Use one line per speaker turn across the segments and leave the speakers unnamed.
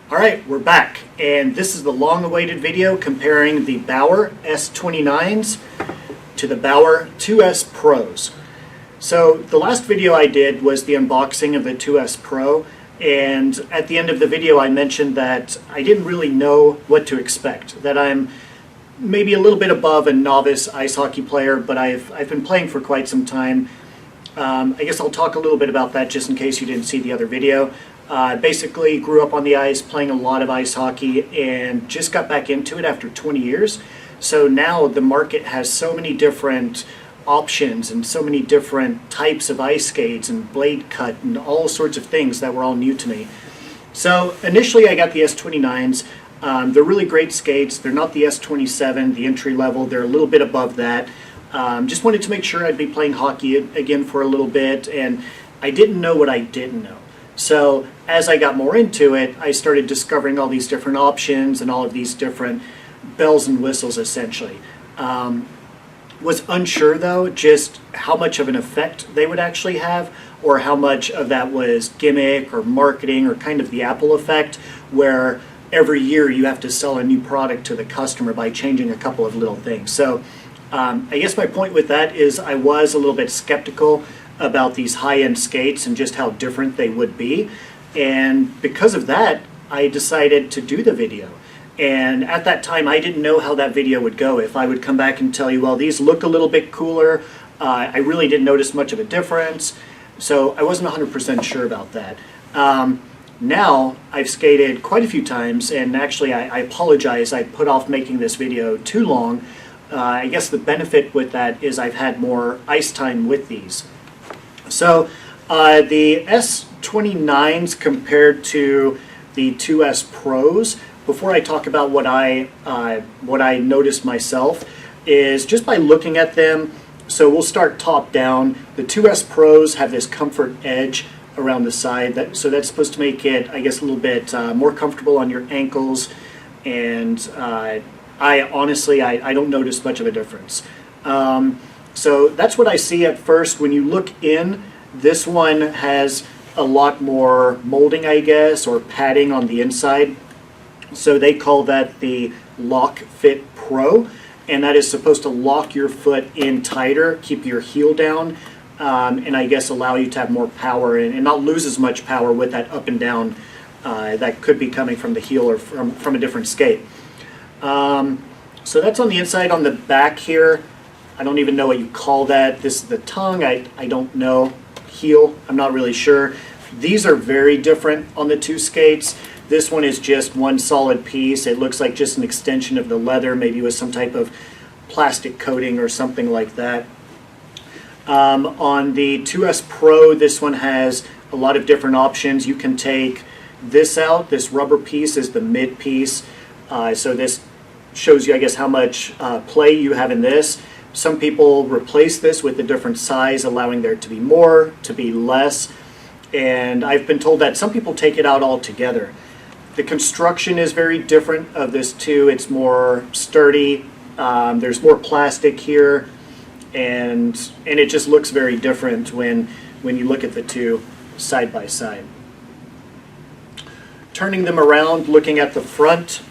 Alright, we're back, and this is the long-awaited video comparing the Bauer S29s to the Bauer 2S Pros. So the last video I did was the unboxing of the 2S Pro, and at the end of the video I mentioned that I didn't really know what to expect, that I'm maybe a little bit above a novice ice hockey player, but I've been playing for quite some time. I guess I'll talk a little bit about that just in case you didn't see the other video. Basically grew up on the ice, playing a lot of ice hockey, and just got back into it after 20 years. So now the market has so many different options and so many different types of ice skates and blade cut and all sorts of things that were all new to me. So initially I got the S29s. They're really great skates. They're not the S27, the entry level. They're a little bit above that. Just wanted to make sure I'd be playing hockey again for a little bit, and I didn't know what I didn't know. So as I got more into it, I started discovering all these different options and all of these different bells and whistles, essentially. Was unsure, though, just how much of an effect they would actually have, or how much of that was gimmick or marketing or kind of the Apple effect, where every year you have to sell a new product to the customer by changing a couple of little things. So I guess my point with that is I was a little bit skeptical about these high-end skates and just how different they would be, and because of that I decided to do the video. And at that time I didn't know how that video would go, if I would come back and tell you, well, these look a little bit cooler. I really didn't notice much of a difference, so I wasn't 100% sure about that. Now I've skated quite a few times, and actually I apologize, I put off making this video too long. I guess the benefit with that is I've had more ice time with these. So the S29s compared to the 2S Pros, before I talk about what I noticed myself, is just by looking at them. So we'll start top down. The 2S Pros have this comfort edge around the side, so that's supposed to make it, I guess, a little bit more comfortable on your ankles, and I honestly don't notice much of a difference. So that's what I see at first. When you look in, this one has a lot more molding, I guess, or padding on the inside. So they call that the Lock Fit Pro, and that is supposed to lock your foot in tighter, keep your heel down, and I guess allow you to have more power and not lose as much power with that up and down that could be coming from the heel or from a different skate. So that's on the inside. On the back here, I don't even know what you call that. This is the tongue. I don't know. Heel, I'm not really sure. These are very different on the two skates. This one is just one solid piece. It looks like just an extension of the leather, maybe with some type of plastic coating or something like that. On the 2S Pro, this one has a lot of different options. You can take this out. This rubber piece is the mid piece. So this shows you, I guess, how much play you have in this. Some people replace this with a different size, allowing there to be more, to be less, and I've been told that some people take it out altogether. The construction is very different of this too. It's more sturdy. There's more plastic here, and it just looks very different when you look at the two side by side. Turning them around, looking at the front,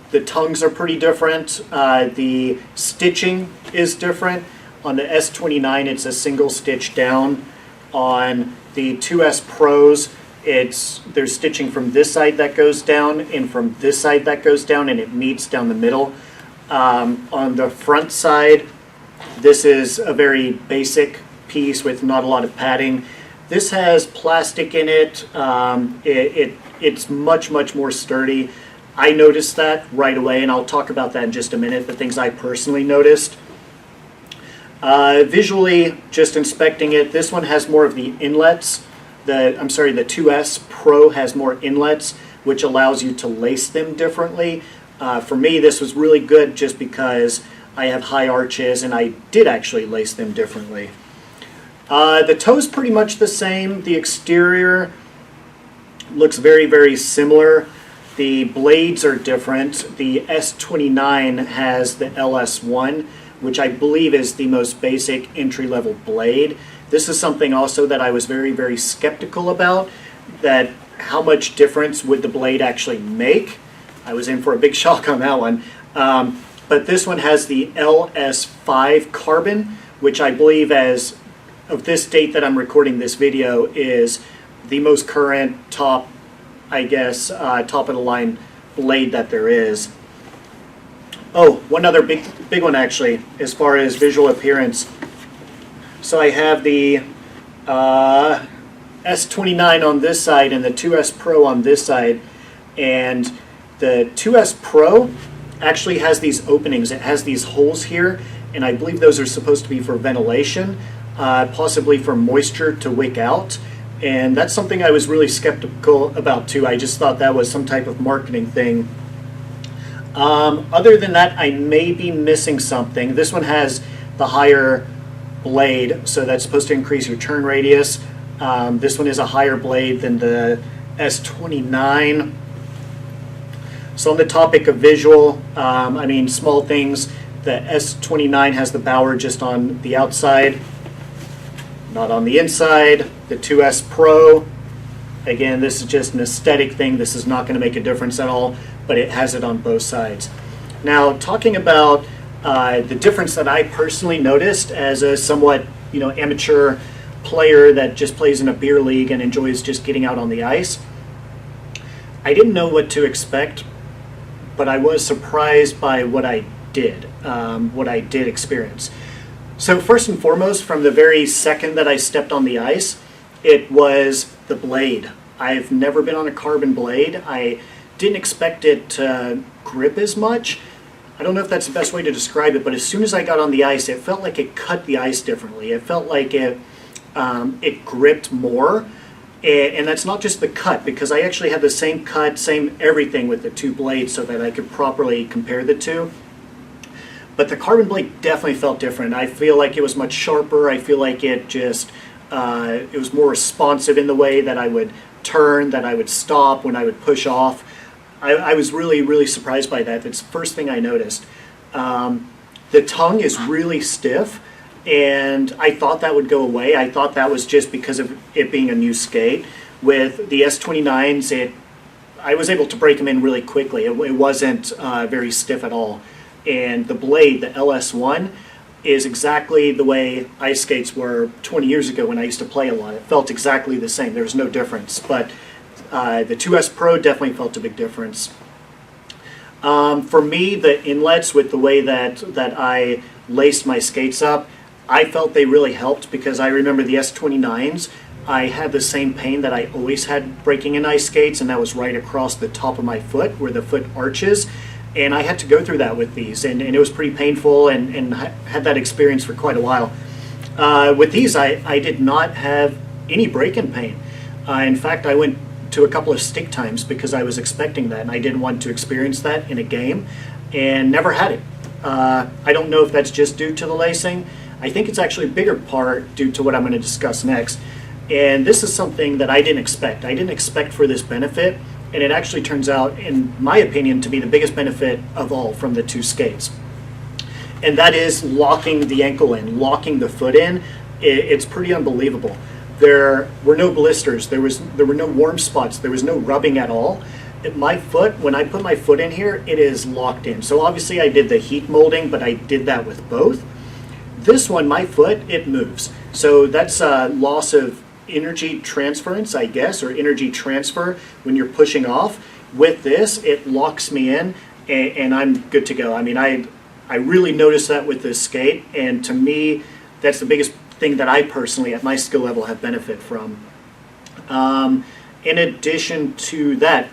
the tongues are pretty different. The stitching is different. On the S29, it's a single stitch down. On the 2S Pros, there's stitching from this side that goes down and from this side that goes down, and it meets down the middle. On the front side, this is a very basic piece with not a lot of padding. This has plastic in it. It's much more sturdy. I noticed that right away, and I'll talk about that in just a minute, the things I personally noticed. Visually, just inspecting it, this one has more of the inlets. The 2S Pro has more inlets, which allows you to lace them differently. For me, this was really good just because I have high arches, and I did actually lace them differently. The toe's pretty much the same. The exterior looks very similar. The blades are different. The S29 has the LS1, which I believe is the most basic entry-level blade. This is something also that I was very skeptical about, that how much difference would the blade actually make. I was in for a big shock on that one. But this one has the LS5 carbon, which I believe, as of this date that I'm recording this video, is the most current top, I guess, top of the line blade that there is. Oh, one other big one actually, as far as visual appearance. So I have the S29 on this side and the 2S Pro on this side, and the 2S Pro actually has these openings. It has these holes here, and I believe those are supposed to be for ventilation, possibly for moisture to wick out. And that's something I was really skeptical about too. I just thought that was some type of marketing thing. Other than that, I may be missing something. This one has the higher blade, so that's supposed to increase your turn radius. This one is a higher blade than the S29. So on the topic of visual, I mean, small things, the S29 has the Bauer just on the outside, not on the inside. The 2S Pro, again, this is just an aesthetic thing. This is not going to make a difference at all, but it has it on both sides. Now, talking about the difference that I personally noticed as a somewhat, amateur player that just plays in a beer league and enjoys just getting out on the ice, I didn't know what to expect, but I was surprised by what I did experience. So first and foremost, from the very second that I stepped on the ice, it was the blade. I've never been on a carbon blade. I didn't expect it to grip as much. I don't know if that's the best way to describe it, but as soon as I got on the ice, it felt like it cut the ice differently. It felt like it gripped more. And that's not just the cut, because I actually had the same cut, same everything with the two blades so that I could properly compare the two. But the carbon blade definitely felt different. I feel like it was much sharper. I feel like it just, it was more responsive in the way that I would turn, that I would stop, when I would push off. I was really, really surprised by that. That's the first thing I noticed. The tongue is really stiff, and I thought that would go away. I thought that was just because of it being a new skate. With the S29s, I was able to break them in really quickly. It wasn't very stiff at all. And the blade, the LS1, is exactly the way ice skates were 20 years ago when I used to play a lot. It felt exactly the same. There was no difference. But the 2S Pro definitely felt a big difference. For me, the inlets, with the way that I laced my skates up, I felt they really helped, because I remember the S29s, I had the same pain that I always had breaking in ice skates, and that was right across the top of my foot where the foot arches. And I had to go through that with these, and it was pretty painful, and had that experience for quite a while. With these, I did not have any break-in pain. In fact, I went to a couple of stick times because I was expecting that, and I didn't want to experience that in a game, and never had it. I don't know if that's just due to the lacing. I think it's actually a bigger part due to what I'm going to discuss next. And this is something that I didn't expect. I didn't expect for this benefit, and it actually turns out, in my opinion, to be the biggest benefit of all from the two skates. And that is locking the ankle in, locking the foot in. It's pretty unbelievable. There were no blisters, there were no warm spots, there was no rubbing at all. My foot, when I put my foot in here, it is locked in. So obviously I did the heat molding, but I did that with both. This one, my foot, it moves. So that's a loss of energy transference, I guess, or energy transfer when you're pushing off. With this, it locks me in, and I'm good to go. I mean, I really noticed that with this skate, and to me, that's the biggest thing that I personally, at my skill level, have benefit from. In addition to that,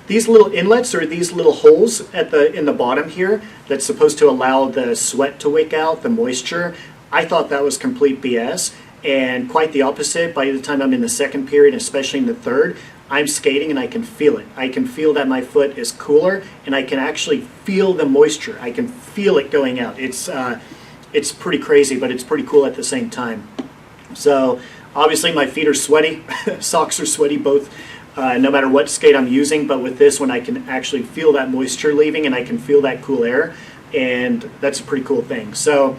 these little inlets, or these little holes in the bottom here, that's supposed to allow the sweat to wick out, the moisture, I thought that was complete BS, and quite the opposite. By the time I'm in the second period, especially in the third, I'm skating and I can feel it. I can feel that my foot is cooler, and I can actually feel the moisture. I can feel it going out. It's pretty crazy, but it's pretty cool at the same time. So obviously my feet are sweaty, socks are sweaty, both, no matter what skate I'm using, but with this one I can actually feel that moisture leaving, and I can feel that cool air, and that's a pretty cool thing. So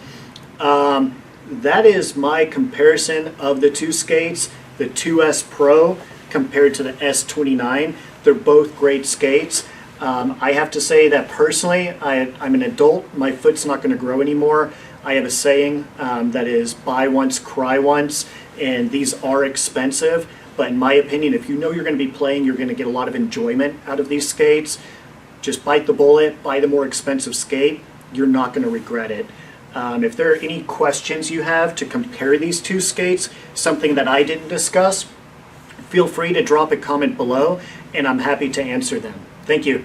that is my comparison of the two skates. the 2S Pro compared to the S29. They're both great skates. I have to say that personally, I'm an adult. My foot's not going to grow anymore. I have a saying that is buy once, cry once, and these are expensive. But in my opinion, if you know you're going to be playing, you're going to get a lot of enjoyment out of these skates. Just bite the bullet, buy the more expensive skate. You're not going to regret it. If there are any questions you have to compare these two skates, something that I didn't discuss, feel free to drop a comment below, and I'm happy to answer them. Thank you.